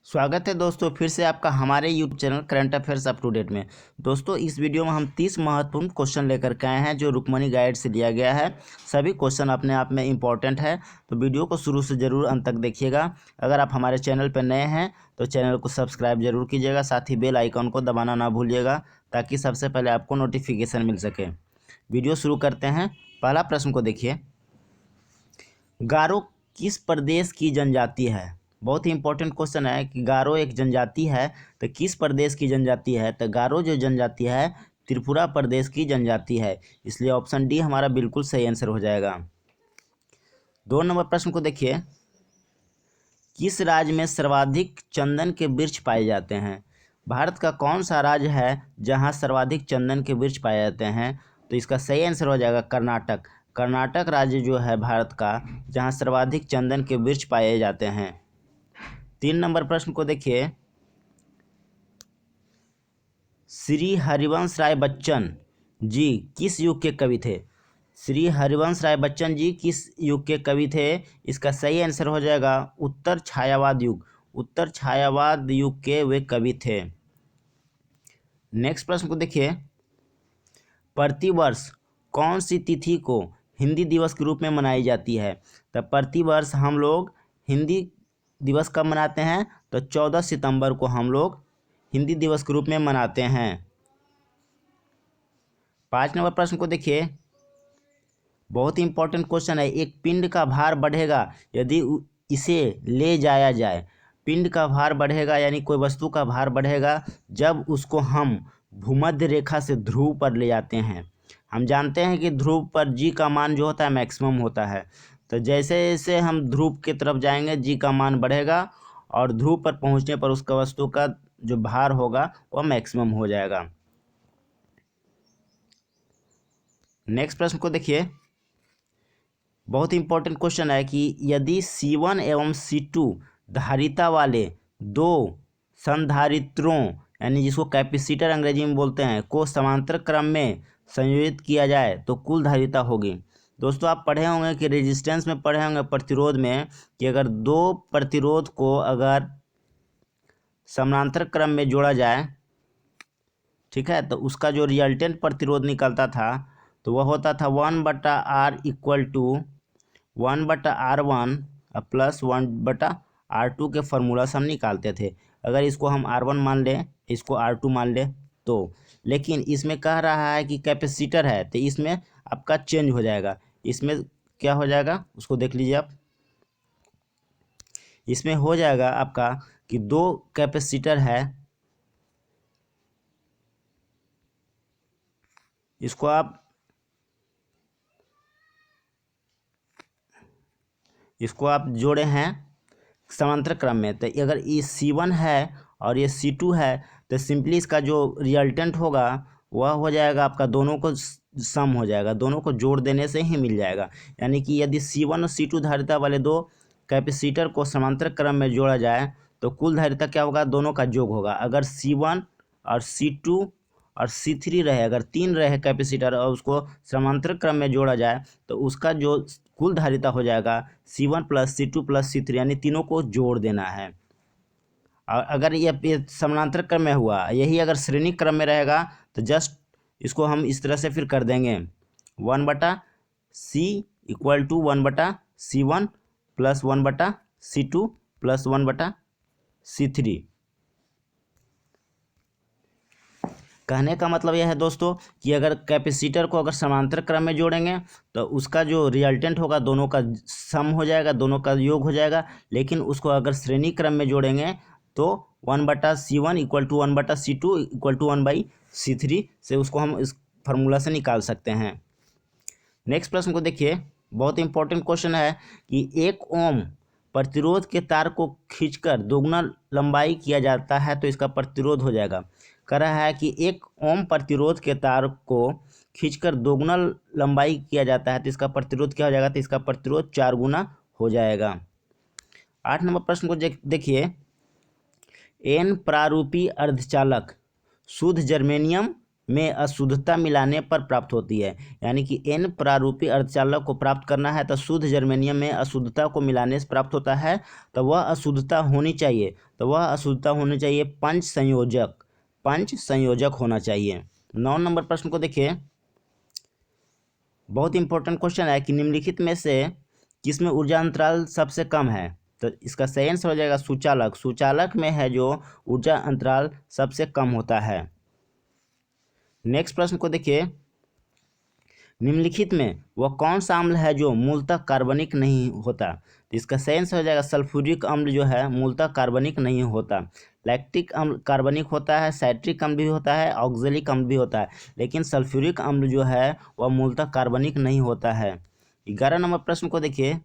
स्वागत है दोस्तों, फिर से आपका हमारे YouTube channel current affairs up to date में। दोस्तों, इस वीडियो में हम 30 महत्वपूर्ण क्वेश्चन लेकर के आए हैं जो रुक्मणी गाइड से लिया गया है। सभी क्वेश्चन अपने आप में इंपॉर्टेंट है, तो वीडियो को शुरू से जरूर अंत तक देखिएगा। अगर आप हमारे चैनल पर नए हैं तो चैनल को सब्सक्राइब जरूर कीजिएगा, साथ ही बेल आइकन को दबाना ना भूलिएगा ताकि सबसे पहले आपको नोटिफिकेशन मिल सके। वीडियो शुरू करते हैं। पहला प्रश्न को देखिए, गारो किस प्रदेश की जनजाति है? बहुत ही इंपॉर्टेंट क्वेश्चन है कि गारो एक जनजाति है तो किस प्रदेश की जनजाति है? तो गारो जो जनजाति है त्रिपुरा प्रदेश की जनजाति है, इसलिए ऑप्शन डी हमारा बिल्कुल सही आंसर हो जाएगा। 2 नंबर प्रश्न को देखिए, किस राज्य में सर्वाधिक चंदन के वृक्ष पाए जाते हैं? भारत का कौन सा राज्य है जहां सर्वाधिक चंदन के वृक्ष पाए जाते हैं? तो इसका सही आंसर हो जाएगा कर्नाटक। कर्नाटक राज्य जो है भारत का, जहां सर्वाधिक चंदन के वृक्ष पाए जाते हैं। 3 नंबर प्रश्न को देखिए, श्री हरिवंश राय बच्चन जी किस युग के कवि थे? श्री हरिवंश राय बच्चन जी किस युग के कवि थे? इसका सही आंसर हो जाएगा उत्तर छायावाद युग। उत्तर छायावाद युग के वे कवि थे। नेक्स्ट प्रश्न को देखिए, प्रतिवर्ष कौन सी तिथि को हिंदी दिवस के रूप में मनाई जाती है? तो प्रतिवर्ष हम लोग हिंदी दिवस कब मनाते हैं? तो 14 सितंबर को हम लोग हिंदी दिवस के रूप में मनाते हैं। 5 नंबर प्रश्न को देखिए, बहुत ही इंपॉर्टेंट क्वेश्चन है। एक पिंड का भार बढ़ेगा यदि इसे ले जाया जाए। पिंड का भार बढ़ेगा यानी कोई वस्तु का भार बढ़ेगा जब उसको हम भूमध्य रेखा से ध्रुव पर ले जाते हैं। हम जानते हैं कि ध्रुव पर जी का मान जो होता है मैक्सिमम होता है, तो जैसे जैसे हम ध्रुव की तरफ जाएंगे जी का मान बढ़ेगा और ध्रुव पर पहुंचने पर उसका वस्तु का जो भार होगा वह मैक्सिमम हो जाएगा। नेक्स्ट प्रश्न को देखिए, बहुत इंपॉर्टेंट क्वेश्चन है कि यदि C1 एवं C2 धारिता वाले दो संधारित्रों यानी जिसको कैपेसिटर अंग्रेजी में बोलते हैं को समांतर क्रम में संयोजित किया जाए तो कुल धारिता होगी। दोस्तों, आप पढ़े होंगे कि रेजिस्टेंस में पढ़े होंगे प्रतिरोध में कि अगर दो प्रतिरोध को अगर समांतर क्रम में जोड़ा जाए, ठीक है, तो उसका जो रिजल्टेंट प्रतिरोध निकलता था तो वह होता था 1/R equal to 1/R1 plus 1/R2 के फॉर्मूला से हम निकालते थे। अगर इसको हम R1 मान लें, इसको R2 मान लें तो, लेकिन इसमें कह रहा है कि कैपेसिटर है तो इसमें आपका चेंज हो जाएगा। इसमें क्या हो जाएगा उसको देख लीजिए आप। इसमें हो जाएगा आपका कि दो कैपेसिटर है, इसको आप जोड़े हैं समांतर क्रम में, तो अगर ये C1 है और ये C2 है तो सिंपली इसका जो रिजल्टेंट होगा वह हो जाएगा आपका, दोनों को सम हो जाएगा, दोनों को जोड़ देने से ही मिल जाएगा। यानी कि यदि C1 और C2 धारिता वाले दो कैपेसिटर को समांतर क्रम में जोड़ा जाए तो कुल धारिता क्या होगा? दोनों का योग होगा। अगर C1 और C2 और C3 रहे, अगर 3 रहे कैपेसिटर और उसको समांतर क्रम में जोड़ा जाए तो उसका जो कुल धारिता हो जाएगा C1 plus C2 plus C3, यानी तीनों को जोड़ देना है। और अगर ये समानांतर क्रम में हुआ, यही अगर श्रेणी क्रम में रहेगा तो जस्ट इसको हम इस तरह से फिर कर देंगे 1/C equal to 1/C1 plus 1/C2 plus 1/C3। कहने का मतलब यह है दोस्तों कि अगर कैपेसिटर को अगर समांतर क्रम में जोड़ेंगे तो उसका जो रिजल्टेंट होगा दोनों का सम हो जाएगा, दोनों का योग हो जाएगा। लेकिन उसको अगर श्रेणी क्रम में जोड़ेंगे तो 1/C1 equal to 1/C2 equal to 1/C3 से उसको हम इस फार्मूला से निकाल सकते हैं। नेक्स्ट प्रश्न को देखिए, बहुत इंपॉर्टेंट क्वेश्चन है कि 1 ओम प्रतिरोध के तार को खींचकर दोगुना लंबाई किया जाता है तो इसका प्रतिरोध हो जाएगा। कह रहा है कि 1 ओम प्रतिरोध के तार को खींचकर दोगुना लंबाई किया जाता है तो इसका प्रतिरोध क्या हो जाएगा? तो इसका प्रतिरोध 4 गुना हो जाएगा। 8 नंबर प्रश्न को देखिए, एन प्रारूपी अर्धचालक शुद्ध जर्मेनियम में अशुद्धता मिलाने पर प्राप्त होती है। यानी कि एन प्रारूपी अर्धचालक को प्राप्त करना है तो शुद्ध जर्मेनियम में अशुद्धता को मिलाने से प्राप्त होता है। तो वह अशुद्धता होनी चाहिए, पंच संयोजक होना चाहिए। 9 नंबर प्रश्न को देखिए, बहुत इंपॉर्टेंट क्वेश्चन है कि निम्नलिखित में से किसमें ऊर्जा अंतराल सबसे कम है। तो इसका सही आंसर हो जाएगा सुचालक। सुचालक में है जो ऊर्जा अंतराल सबसे कम होता है। नेक्स्ट प्रश्न को देखिए, निम्नलिखित में वह कौन सा अम्ल है जो मूलतः कार्बनिक नहीं होता। तो इसका सही आंसर हो जाएगा सल्फ्यूरिक अम्ल जो है मूलतः कार्बनिक नहीं होता। लैक्टिक अम्ल कार्बनिक होता है, साइट्रिक अम्ल भी होता है, ऑक्जेलिक अम्ल भी होता है, लेकिन सल्फ्यूरिक अम्ल जो है वह मूलतः कार्बनिक नहीं होता है। 11 नंबर प्रश्न को देखिए,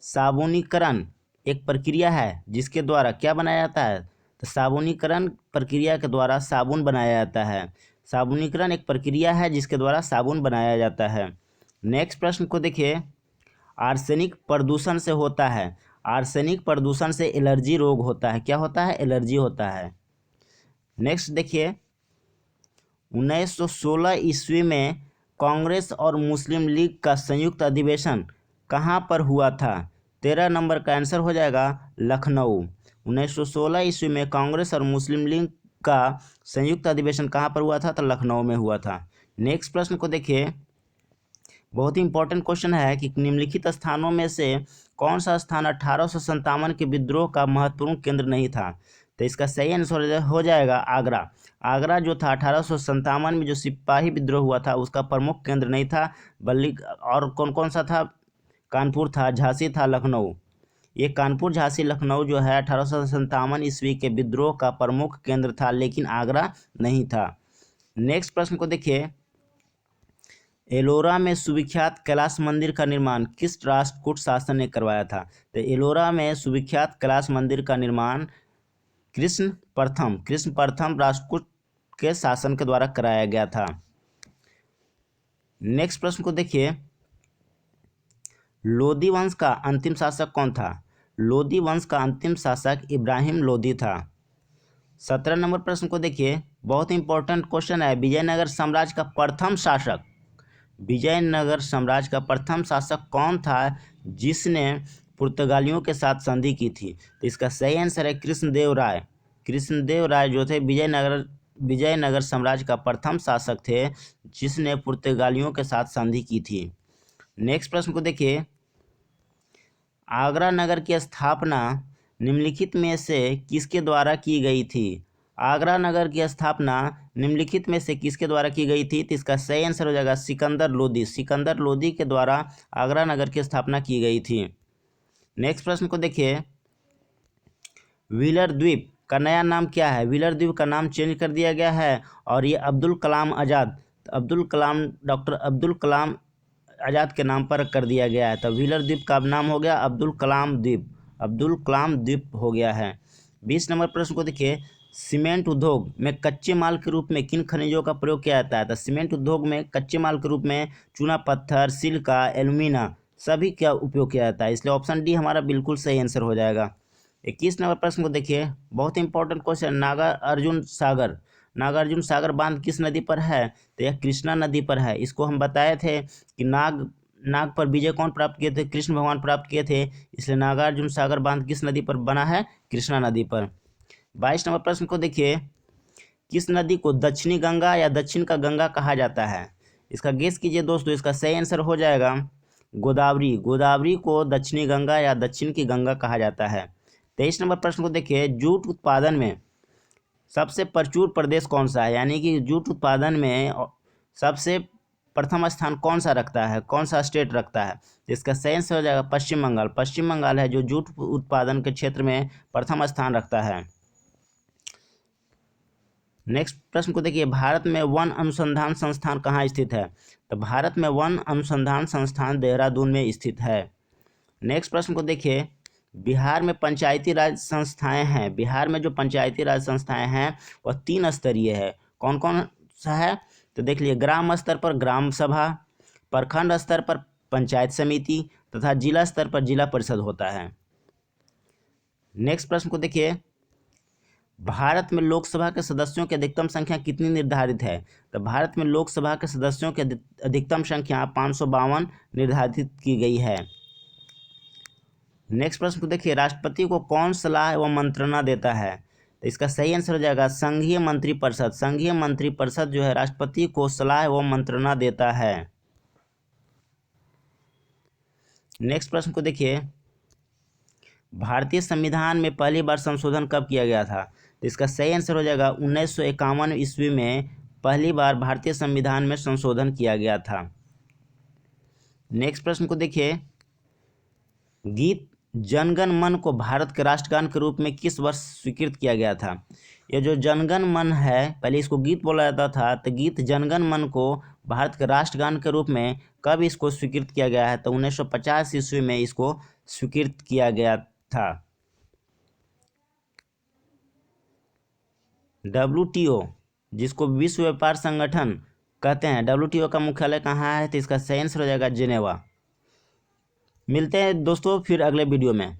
साबुनीकरण एक प्रक्रिया है जिसके द्वारा क्या बनाया जाता है। तो साबुनीकरण प्रक्रिया के द्वारा साबुन बनाया जाता है। साबुनीकरण एक प्रक्रिया है जिसके द्वारा साबुन बनाया जाता है। नेक्स्ट प्रश्न को देखिए, आर्सेनिक प्रदूषण से होता है, आर्सेनिक प्रदूषण से एलर्जी रोग होता है। क्या होता है? एलर्जी होता है। नेक्स्ट देखिए, 1916 ईस्वी में कांग्रेस और मुस्लिम लीग का संयुक्त अधिवेशन कहाँ पर हुआ था। 13 नंबर का आंसर हो जाएगा लखनऊ। 1916 ईस्वी में कांग्रेस और मुस्लिम लीग का संयुक्त अधिवेशन कहाँ पर हुआ था। तो लखनऊ में हुआ था। नेक्स्ट प्रश्न को देखिए, बहुत ही इंपॉर्टेंट क्वेश्चन है कि निम्नलिखित स्थानों में से कौन सा स्थान 1857 के विद्रोह का महत्वपूर्ण केंद्र नहीं था। तो इसका सही आंसर हो जाएगा आगरा। आगरा जो था 1857 में जो सिपाही विद्रोह हुआ था उसका प्रमुख केंद्र नहीं था, बल्कि और कौन कौन सा था? कानपुर था, झांसी था, लखनऊ। ये कानपुर, झांसी, लखनऊ जो है 1857 ईस्वी के विद्रोह का प्रमुख केंद्र था, लेकिन आगरा नहीं था। नेक्स्ट प्रश्न को देखिए, एलोरा में सुविख्यात कैलाश मंदिर का निर्माण किस राष्ट्रकूट शासन ने करवाया था। तो एलोरा में सुविख्यात कैलाश मंदिर का निर्माण कृष्ण प्रथम राष्ट्रकूट के शासन के द्वारा कराया गया था। नेक्स्ट प्रश्न को देखिए, लोदी वंश का अंतिम शासक कौन था। लोदी वंश का अंतिम शासक इब्राहिम लोदी था। 17 नंबर प्रश्न को देखिए, बहुत इंपॉर्टेंट क्वेश्चन है, विजयनगर साम्राज्य का प्रथम शासक, विजयनगर साम्राज्य का प्रथम शासक कौन था जिसने पुर्तगालियों के साथ संधि की थी। तो इसका सही आंसर है कृष्णदेव राय। कृष्णदेव राय जो थे विजयनगर साम्राज्य का प्रथम शासक थे जिसने पुर्तगालियों के साथ संधि की थी। नेक्स्ट प्रश्न को देखिए, आगरा नगर की स्थापना निम्नलिखित में से किसके द्वारा की गई थी। आगरा नगर की स्थापना निम्नलिखित में से किसके द्वारा की गई थी। तो इसका सही आंसर हो जाएगा सिकंदर लोदी। सिकंदर लोदी के द्वारा आगरा नगर की स्थापना की गई थी। नेक्स्ट प्रश्न को देखिए, व्हीलर द्वीप का नया नाम क्या है। व्हीलर द्वीप का नाम चेंज कर दिया गया है और ये डॉक्टर अब्दुल कलाम आज़ाद के नाम पर कर दिया गया है। तो व्हीलर द्वीप का नाम हो गया अब्दुल कलाम द्वीप हो गया है। 20 नंबर प्रश्न को देखिए, सीमेंट उद्योग में कच्चे माल के रूप में किन खनिजों का प्रयोग किया जाता है। तो सीमेंट उद्योग में कच्चे माल के रूप में चूना पत्थर, सिलिका, एल्यूमिना सभी का उपयोग किया जाता है, इसलिए ऑप्शन डी हमारा बिल्कुल सही आंसर हो जाएगा। 21 नंबर प्रश्न को देखिए, बहुत इंपॉर्टेंट क्वेश्चन, नागार्जुन सागर बांध किस नदी पर है। तो यह कृष्णा नदी पर है। इसको हम बताए थे कि नाग पर विजय कौन प्राप्त किए थे, कृष्ण भगवान प्राप्त किए थे, इसलिए नागार्जुन सागर बांध किस नदी पर बना है, कृष्णा नदी पर। 22 नंबर प्रश्न को देखिए, किस नदी को दक्षिणी गंगा या दक्षिण का गंगा कहा जाता है। इसका गेस कीजिए दोस्तों। इसका सही आंसर हो जाएगा गोदावरी। गोदावरी को दक्षिणी गंगा या दक्षिण की गंगा कहा जाता है। 23 नंबर प्रश्न को देखिए, जूट उत्पादन में सबसे प्रचुर प्रदेश कौन सा है। यानी कि जूट उत्पादन में सबसे प्रथम स्थान कौन सा रखता है, कौन सा स्टेट रखता है। इसका सही आंसर हो जाएगा पश्चिम बंगाल। पश्चिम बंगाल है जो जूट उत्पादन के क्षेत्र में प्रथम स्थान रखता है। नेक्स्ट प्रश्न को देखिए, भारत में वन अनुसंधान संस्थान कहाँ स्थित है। तो भारत में वन अनुसंधान संस्थान देहरादून में स्थित है। नेक्स्ट प्रश्न को देखिए, बिहार में पंचायती राज संस्थाएं हैं। बिहार में जो पंचायती राज संस्थाएं हैं वह 3 स्तरीय है। कौन कौन सा है। तो देख लीजिए, ग्राम स्तर पर ग्राम सभा, प्रखंड स्तर पर पंचायत समिति तथा जिला स्तर पर जिला परिषद होता है। नेक्स्ट प्रश्न को देखिए, भारत में लोकसभा के सदस्यों की अधिकतम संख्या कितनी निर्धारित है? तो भारत में लोकसभा के सदस्यों की अधिकतम संख्या 552 निर्धारित की गई है। नेक्स्ट प्रश्न को देखिए, राष्ट्रपति को कौन सलाह एवं मंत्रणा देता है? तो इसका सही आंसर हो जाएगा संघीय मंत्रिपरिषद। संघीय मंत्रिपरिषद जो है राष्ट्रपति को सलाह एवं मंत्रणा देता है। नेक्स्ट प्रश्न को देखिए, भारतीय संविधान में पहली बार संशोधन कब किया गया था? तो इसका सही आंसर हो जाएगा 1951 ईस्वी में पहली बार भारतीय संविधान में संशोधन किया गया था। नेक्स्ट प्रश्न को देखिए, गीत जनगण मन को भारत के राष्ट्रगान के रूप में किस वर्ष स्वीकृत किया गया था? ये जो जनगण मन है, पहले इसको गीत बोला जाता था, तो गीत जनगण मन को भारत के राष्ट्रगान के रूप में कब इसको स्वीकृत किया गया है? तो 1950 ईस्वी में इसको स्वीकृत किया गया था। WTO जिसको विश्व व्यापार संगठन कहते हैं, WTO का मुख्यालय कहाँ है? तो इसका सही आंसर हो जाएगा जेनेवा। मिलते हैं दोस्तों फिर अगले वीडियो में।